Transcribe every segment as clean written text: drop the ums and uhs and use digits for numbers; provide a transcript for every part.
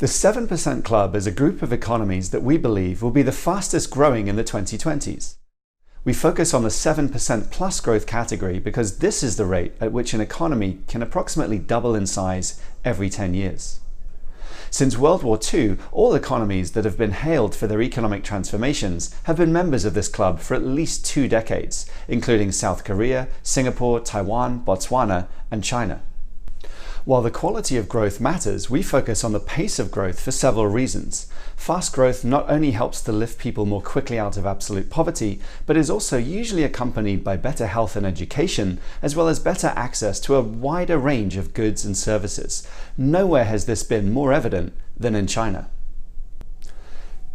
The 7% Club is a group of economies that we believe will be the fastest growing in the 2020s. We focus on the 7% plus growth category because this is the rate at which an economy can approximately double in size every 10 years. Since World War II, all economies that have been hailed for their economic transformations have been members of this club for at least 2 decades, including South Korea, Singapore, Taiwan, Botswana, and China. While the quality of growth matters, we focus on the pace of growth for several reasons. Fast growth not only helps to lift people more quickly out of absolute poverty, but is also usually accompanied by better health and education, as well as better access to a wider range of goods and services. Nowhere has this been more evident than in China.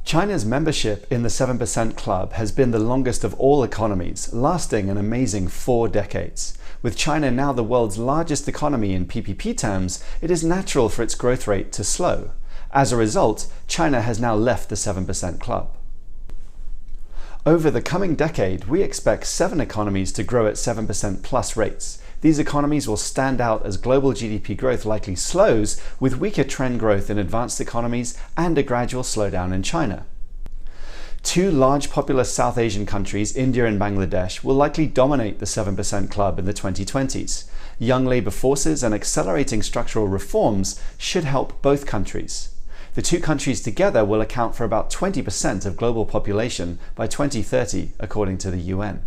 China's membership in the 7% Club has been the longest of all economies, lasting an amazing 4 decades. With China now the world's largest economy in PPP terms, it is natural for its growth rate to slow. As a result, China has now left the 7% Club. Over the coming decade, we expect 7 economies to grow at 7% plus rates. These economies will stand out as global GDP growth likely slows, with weaker trend growth in advanced economies and a gradual slowdown in China. 2 large populous South Asian countries, India and Bangladesh, will likely dominate the 7% Club in the 2020s. Young labour forces and accelerating structural reforms should help both countries. The 2 countries together will account for about 20% of global population by 2030, according to the UN.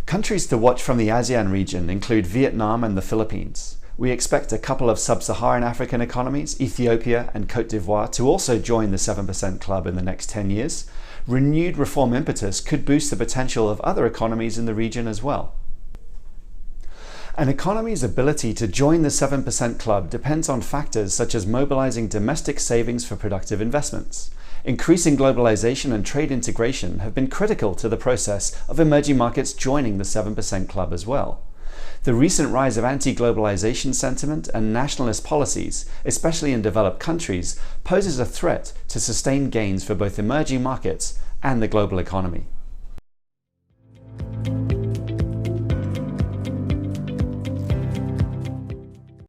Countries to watch from the ASEAN region include Vietnam and the Philippines. We expect a couple of sub-Saharan African economies, Ethiopia and Côte d'Ivoire, to also join the 7% Club in the next 10 years. Renewed reform impetus could boost the potential of other economies in the region as well. An economy's ability to join the 7% Club depends on factors such as mobilizing domestic savings for productive investments. Increasing globalization and trade integration have been critical to the process of emerging markets joining the 7% Club as well. The recent rise of anti-globalization sentiment and nationalist policies, especially in developed countries, poses a threat to sustained gains for both emerging markets and the global economy.